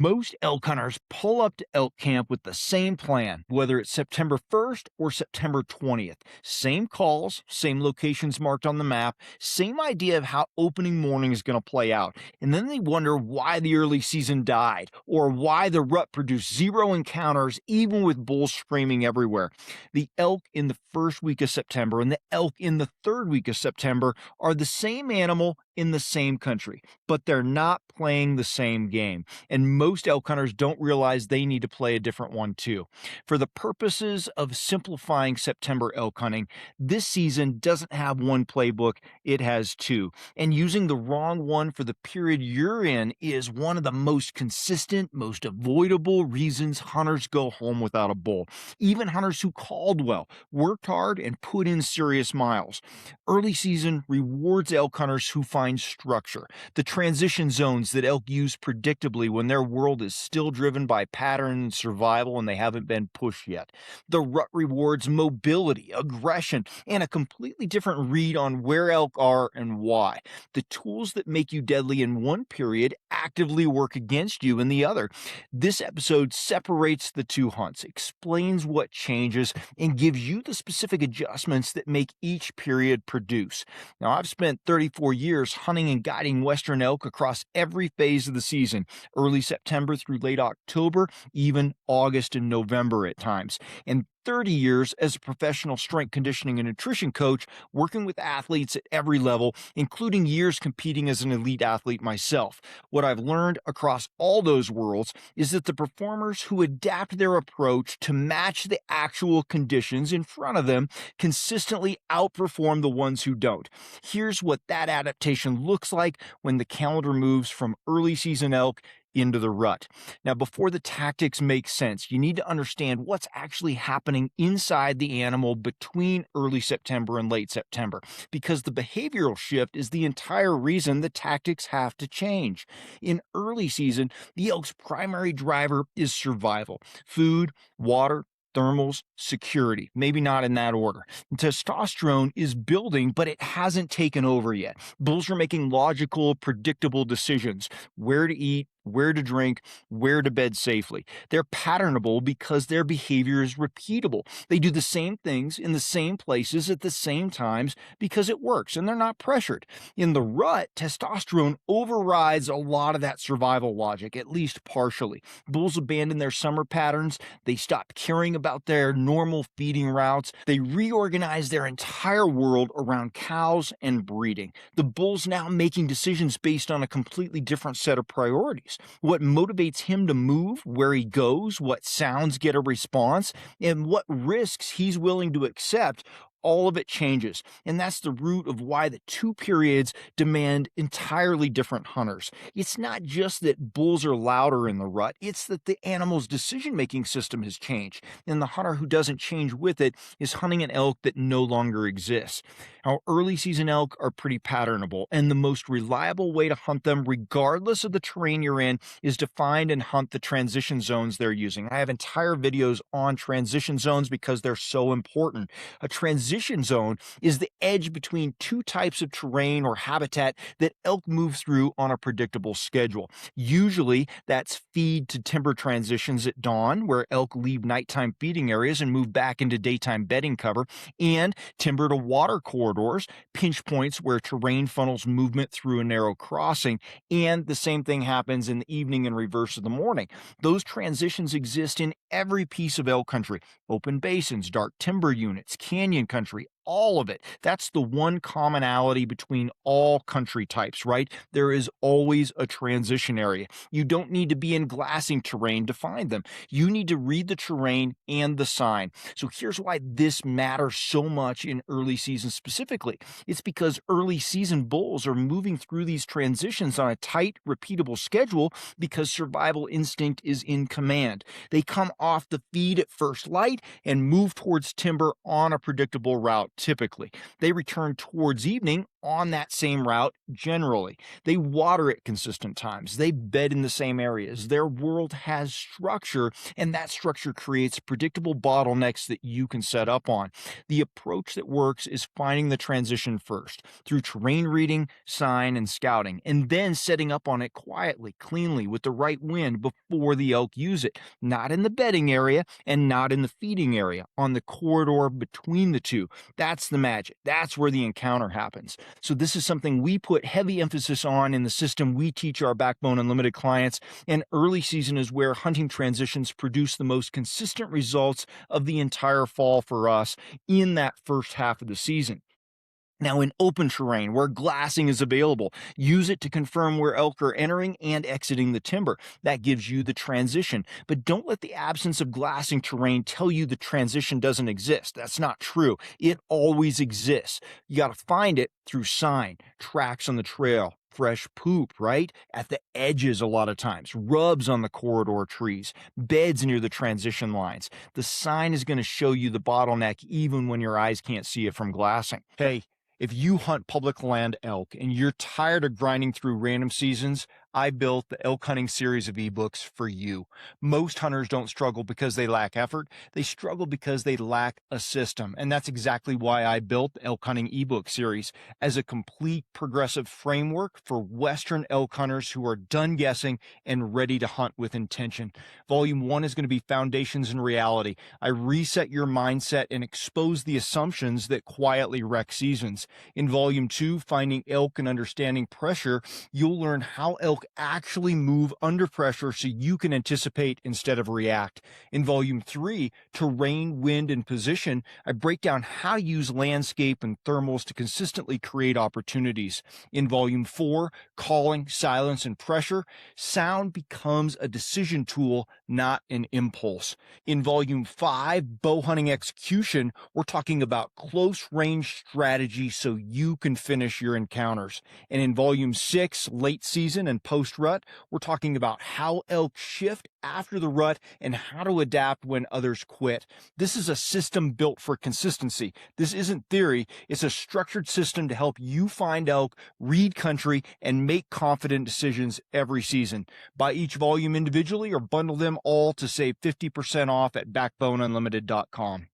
Most elk hunters pull up to elk camp with the same plan, whether it's September 1st or September 20th. Same calls, same locations marked on the map, same idea of how opening morning is going to play out. And then they wonder why the early season died or why the rut produced zero encounters, even with bulls screaming everywhere. The elk in the first week of September and the elk in the third week of September are the same animal in the same country, but they're not playing the same game. And most elk hunters don't realize they need to play a different one too. For the purposes of simplifying September elk hunting, this season doesn't have one playbook, it has two. And using the wrong one for the period you're in is one of the most consistent, most avoidable reasons hunters go home without a bull. Even hunters who called well, worked hard, and put in serious miles. Early season rewards elk hunters who find structure, the transition zones that elk use predictably when their world is still driven by pattern and survival and they haven't been pushed yet. The rut rewards mobility, aggression, and a completely different read on where elk are and why. The tools that make you deadly in one period actively work against you in the other. This episode separates the two hunts, explains what changes, and gives you the specific adjustments that make each period produce. Now, I've spent 34 years hunting and guiding western elk across every phase of the season, early September through late October, even August and November at times. And 30 years as a professional strength conditioning and nutrition coach, working with athletes at every level, including years competing as an elite athlete myself. What I've learned across all those worlds is that the performers who adapt their approach to match the actual conditions in front of them consistently outperform the ones who don't. Here's what that adaptation looks like when the calendar moves from early season elk into the rut. Now, before the tactics make sense, you need to understand what's actually happening inside the animal between early September and late September, because the behavioral shift is the entire reason the tactics have to change. In early season, the elk's primary driver is survival: food, water, thermals, security, maybe not in that order. Testosterone is building, but it hasn't taken over yet. Bulls are making logical, predictable decisions: where to eat, where to drink, where to bed safely. They're patternable because their behavior is repeatable. They do the same things in the same places at the same times because it works, and they're not pressured. In the rut, testosterone overrides a lot of that survival logic, at least partially. Bulls abandon their summer patterns. They stop caring about their normal feeding routes. They reorganize their entire world around cows and breeding. The bull's now making decisions based on a completely different set of priorities. What motivates him to move, where he goes, what sounds get a response, and what risks he's willing to accept. All of it changes. And that's the root of why the two periods demand entirely different hunters. It's not just that bulls are louder in the rut, it's that the animal's decision-making system has changed. And the hunter who doesn't change with it is hunting an elk that no longer exists. Now, early season elk are pretty patternable, and the most reliable way to hunt them, regardless of the terrain you're in, is to find and hunt the transition zones they're using. I have entire videos on transition zones because they're so important. A transition zone is the edge between two types of terrain or habitat that elk move through on a predictable schedule. Usually, that's feed to timber transitions at dawn, where elk leave nighttime feeding areas and move back into daytime bedding cover, and timber to water corridors, pinch points where terrain funnels movement through a narrow crossing, and the same thing happens in the evening and reverse of the morning. Those transitions exist in every piece of elk country: open basins, dark timber units, canyon country, all of it. That's the one commonality between all country types, right? There is always a transition area. You don't need to be in glassing terrain to find them. You need to read the terrain and the sign. So here's why this matters so much in early season specifically. It's because early season bulls are moving through these transitions on a tight, repeatable schedule because survival instinct is in command. They come off the feed at first light and move towards timber on a predictable route. Typically, they return towards evening on that same route generally. They water at consistent times. They bed in the same areas. Their world has structure, and that structure creates predictable bottlenecks that you can set up on. The approach that works is finding the transition first through terrain reading, sign, and scouting, and then setting up on it quietly, cleanly, with the right wind before the elk use it. Not in the bedding area and not in the feeding area, on the corridor between the two. That's the magic. That's where the encounter happens. So this is something we put heavy emphasis on in the system we teach our Backbone Unlimited clients, and early season is where hunting transitions produce the most consistent results of the entire fall for us in that first half of the season. Now, in open terrain where glassing is available, use it to confirm where elk are entering and exiting the timber. That gives you the transition. But don't let the absence of glassing terrain tell you the transition doesn't exist. That's not true. It always exists. You got to find it through sign, tracks on the trail, fresh poop, right? At the edges, a lot of times, rubs on the corridor trees, beds near the transition lines. The sign is going to show you the bottleneck even when your eyes can't see it from glassing. Hey, if you hunt public land elk and you're tired of grinding through random seasons, I built the elk hunting series of ebooks for you. Most hunters don't struggle because they lack effort. They struggle because they lack a system. And that's exactly why I built the elk hunting ebook series as a complete progressive framework for Western elk hunters who are done guessing and ready to hunt with intention. Volume 1 is going to be Foundations and Reality. I reset your mindset and expose the assumptions that quietly wreck seasons. In Volume 2, Finding Elk and Understanding Pressure, you'll learn how elk actually move under pressure so you can anticipate instead of react. In Volume 3, Terrain, Wind, and Position, I break down how to use landscape and thermals to consistently create opportunities. In Volume 4, Calling, Silence, and Pressure, sound becomes a decision tool, not an impulse. In Volume 5, Bow Hunting Execution, we're talking about close range strategy so you can finish your encounters. And in Volume 6, Late Season and Post-Rut, we're talking about how elk shift after the rut and how to adapt when others quit. This is a system built for consistency. This isn't theory. It's a structured system to help you find elk, read country, and make confident decisions every season. Buy each volume individually or bundle them all to save 50% off at backboneunlimited.com.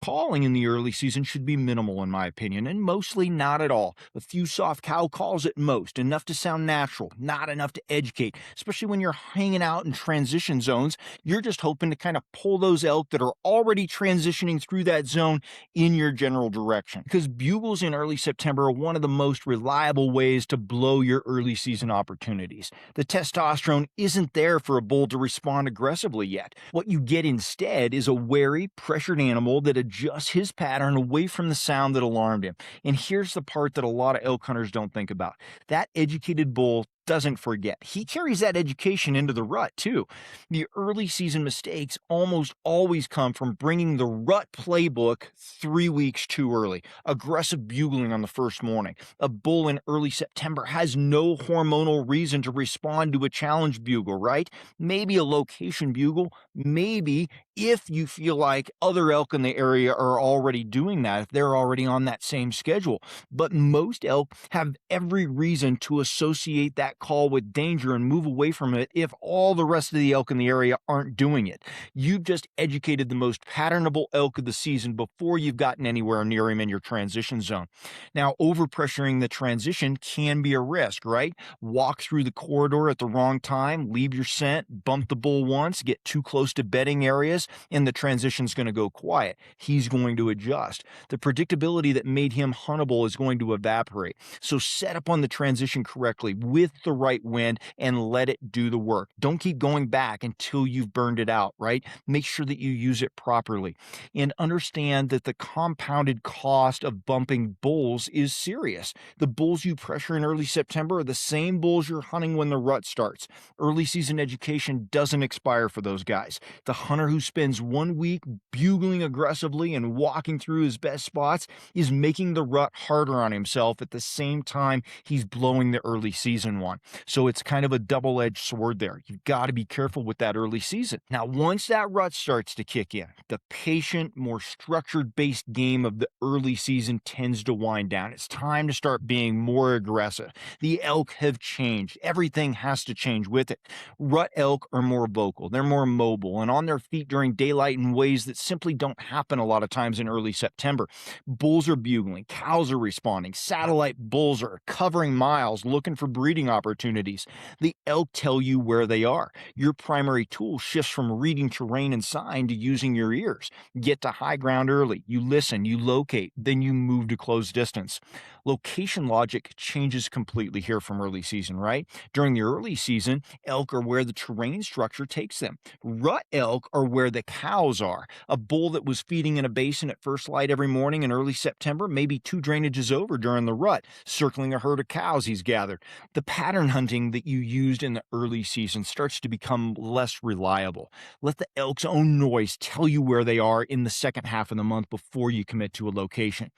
Calling in the early season should be minimal, in my opinion, and mostly not at all. A few soft cow calls at most, enough to sound natural, not enough to educate, especially when you're hanging out in transition zones. You're just hoping to kind of pull those elk that are already transitioning through that zone in your general direction. Because bugles in early September are one of the most reliable ways to blow your early season opportunities. The testosterone isn't there for a bull to respond aggressively yet. What you get instead is a wary, pressured animal that adjusts his pattern away from the sound that alarmed him. And here's the part that a lot of elk hunters don't think about. That educated bull doesn't forget. He carries that education into the rut too. The early season mistakes almost always come from bringing the rut playbook 3 weeks too early. Aggressive bugling on the first morning. A bull in early September has no hormonal reason to respond to a challenge bugle, right? Maybe a location bugle, maybe if you feel like other elk in the area are already doing that, if they're already on that same schedule. But most elk have every reason to associate that call with danger and move away from it if all the rest of the elk in the area aren't doing it. You've just educated the most patternable elk of the season before you've gotten anywhere near him in your transition zone. Now, overpressuring the transition can be a risk, right? Walk through the corridor at the wrong time, leave your scent, bump the bull once, get too close to bedding areas, and the transition's going to go quiet. He's going to adjust. The predictability that made him huntable is going to evaporate. So set up on the transition correctly with the right wind and let it do the work. Don't keep going back until you've burned it out, right? Make sure that you use it properly and understand that the compounded cost of bumping bulls is serious. The bulls you pressure in early September are the same bulls you're hunting when the rut starts. Early season education doesn't expire for those guys. The hunter who spends 1 week bugling aggressively and walking through his best spots is making the rut harder on himself at the same time he's blowing the early season one. on. So it's kind of a double-edged sword there. You've got to be careful with that early season. Now, once that rut starts to kick in, the patient, more structured-based game of the early season tends to wind down. It's time to start being more aggressive. The elk have changed. Everything has to change with it. Rut elk are more vocal. They're more mobile and on their feet during daylight in ways that simply don't happen a lot of times in early September. Bulls are bugling. Cows are responding. Satellite bulls are covering miles looking for breeding opportunities. The elk tell you where they are. Your primary tool shifts from reading terrain and sign to using your ears. Get to high ground early. You listen, you locate, then you move to close distance. Location logic changes completely here from early season, right? During the early season, elk are where the terrain structure takes them. Rut elk are where the cows are. A bull that was feeding in a basin at first light every morning in early September may be 2 drainages over during the rut, circling a herd of cows he's gathered. The pattern hunting that you used in the early season starts to become less reliable. Let the elk's own noise tell you where they are in the second half of the month before you commit to a location.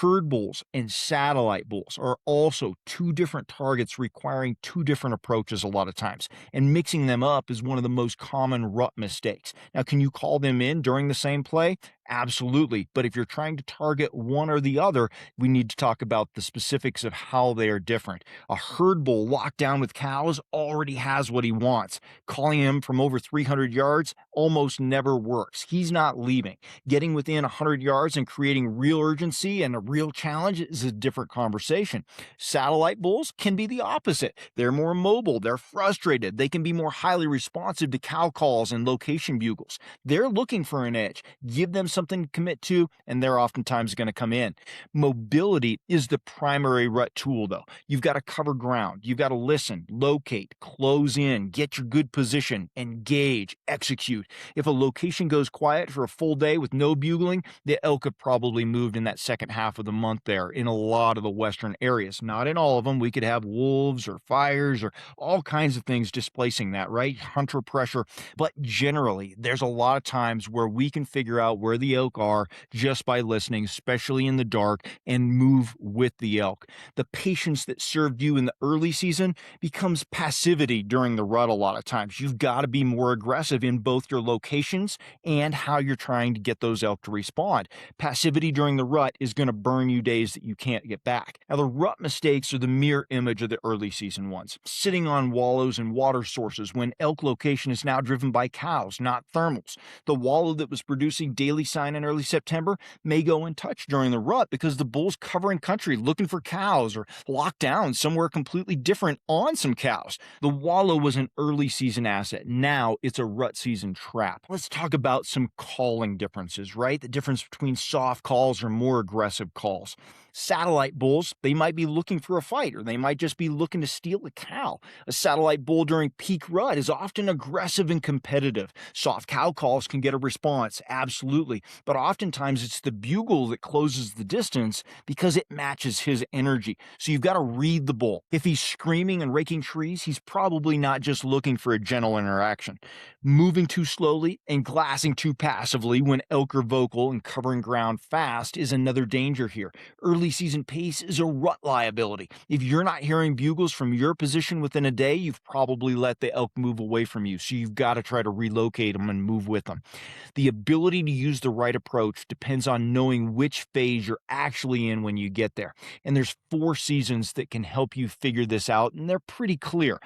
Herd bulls and satellite bulls are also 2 different targets requiring 2 different approaches a lot of times, and mixing them up is one of the most common rut mistakes. Now, can you call them in during the same play? Absolutely, but if you're trying to target one or the other, we need to talk about the specifics of how they are different. A herd bull locked down with cows already has what he wants. Calling him from over 300 yards almost never works. He's not leaving. Getting within 100 yards and creating real urgency and a real challenge is a different conversation. Satellite bulls can be the opposite. They're more mobile, they're frustrated, they can be more highly responsive to cow calls and location bugles. They're looking for an edge. Give them something to commit to, and they're oftentimes going to come in. Mobility is the primary rut tool, though. You've got to cover ground. You've got to listen, locate, close in, get your good position, engage, execute. If a location goes quiet for a full day with no bugling, the elk have probably moved in that second half of the month there in a lot of the western areas. Not in all of them. We could have wolves or fires or all kinds of things displacing that, right? Hunter pressure. But generally, there's a lot of times where we can figure out where the elk are just by listening, especially in the dark, and move with the elk. The patience that served you in the early season becomes passivity during the rut a lot of times. You've got to be more aggressive in both your locations and how you're trying to get those elk to respond. Passivity during the rut is going to burn you days that you can't get back. Now, the rut mistakes are the mirror image of the early season ones. Sitting on wallows and water sources when elk location is now driven by cows, not thermals. The wallow that was producing daily sign in early September may go untouched during the rut because the bull's covering country looking for cows or locked down somewhere completely different on some cows. The wallow was an early season asset. Now it's a rut season trap. Let's talk about some calling differences, right? The difference between soft calls or more aggressive calls. Satellite bulls, they might be looking for a fight, or they might just be looking to steal a cow. A satellite bull during peak rut is often aggressive and competitive. Soft cow calls can get a response, absolutely, but oftentimes it's the bugle that closes the distance because it matches his energy. So you've got to read the bull. If he's screaming and raking trees, he's probably not just looking for a gentle interaction. Moving too slowly and glassing too passively when elk are vocal and covering ground fast is another danger here. Early season pace is a rut liability. If you're not hearing bugles from your position within a day, you've probably let the elk move away from you, so you've got to try to relocate them and move with them. The ability to use the right approach depends on knowing which phase you're actually in when you get there. And there's 4 seasons that can help you figure this out, and they're pretty clear.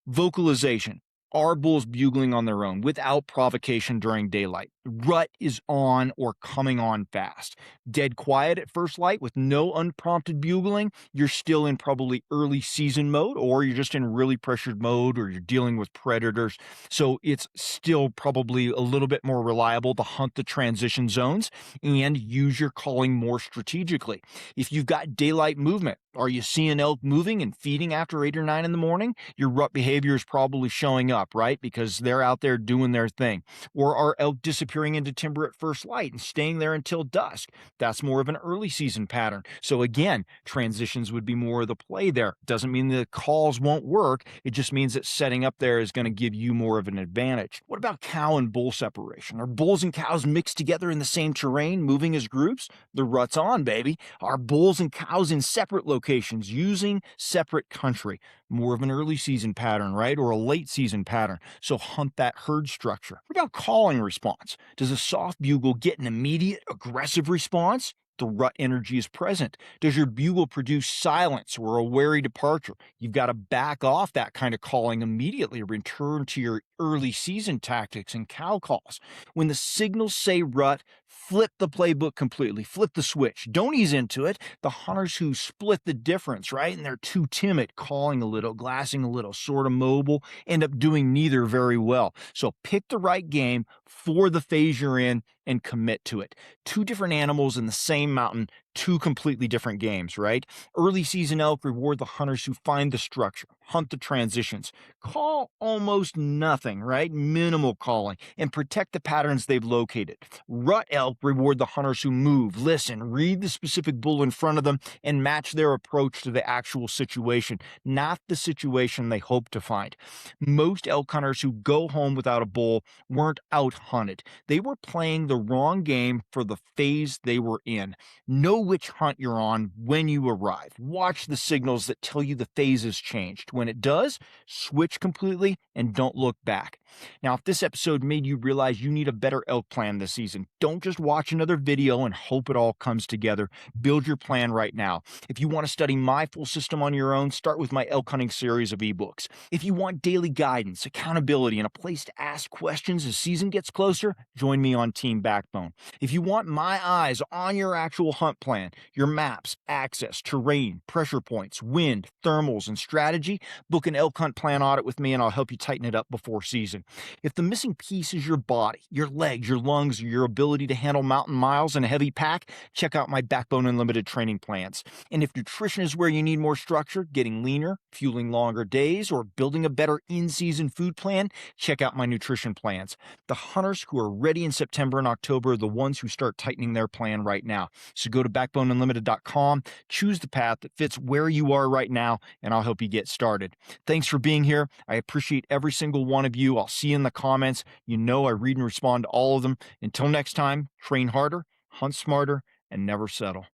Vocalization. Are bulls bugling on their own without provocation during daylight? Rut is on or coming on fast. Dead quiet at first light with no unprompted bugling, you're still in probably early season mode, or you're just in really pressured mode, or you're dealing with predators. So it's still probably a little bit more reliable to hunt the transition zones and use your calling more strategically. If you've got daylight movement, are you seeing elk moving and feeding after 8 or 9 in the morning? Your rut behavior is probably showing up, right? Because they're out there doing their thing. Or are elk disappearing into timber at first light and staying there until dusk? That's more of an early season pattern. So again, transitions would be more of the play there. Doesn't mean the calls won't work. It just means that setting up there is going to give you more of an advantage. What about cow and bull separation? Are bulls and cows mixed together in the same terrain, moving as groups? The rut's on, baby. Are bulls and cows in separate locations locations using separate country, more of an early season pattern, right? Or a late season pattern. So hunt that herd structure. What about calling response? Does a soft bugle get an immediate aggressive response? The rut energy is present. Does your bugle produce silence or a wary departure? You've got to back off that kind of calling immediately, return to your early season tactics and cow calls. When the signals say rut, flip the playbook completely, flip the switch. Don't ease into it. The hunters who split the difference, right, and they're too timid, calling a little, glassing a little, sort of mobile, end up doing neither very well. So pick the right game for the phase you're in and commit to it. Two different animals in the same mountain, two completely different games, right? Early season elk reward the hunters who find the structure, hunt the transitions, call almost nothing, right? Minimal calling, and protect the patterns they've located. Rut elk reward the hunters who move, listen, read the specific bull in front of them, and match their approach to the actual situation, not the situation they hope to find. Most elk hunters who go home without a bull weren't out hunted. They were playing the wrong game for the phase they were in. Know which hunt you're on when you arrive. Watch the signals that tell you the phase has changed. When it does, switch completely and don't look back. Now, if this episode made you realize you need a better elk plan this season, don't just watch another video and hope it all comes together. Build your plan right now. If you want to study my full system on your own, start with my elk hunting series of ebooks. If you want daily guidance, accountability, and a place to ask questions as season gets closer, join me on Team Backbone. If you want my eyes on your actual hunt plan, your maps, access, terrain, pressure points, wind, thermals, and strategy, book an elk hunt plan audit with me and I'll help you tighten it up before season. If the missing piece is your body, your legs, your lungs, or your ability to handle mountain miles in a heavy pack, check out my Backbone Unlimited training plans. And if nutrition is where you need more structure, getting leaner, fueling longer days, or building a better in-season food plan, check out my nutrition plans. The hunters who are ready in September and October are the ones who start tightening their plan right now. So go to backboneunlimited.com, choose the path that fits where you are right now, and I'll help you get started. Thanks for being here. I appreciate every single one of you. I'll see you in the comments. You know I read and respond to all of them. Until next time, train harder, hunt smarter, and never settle.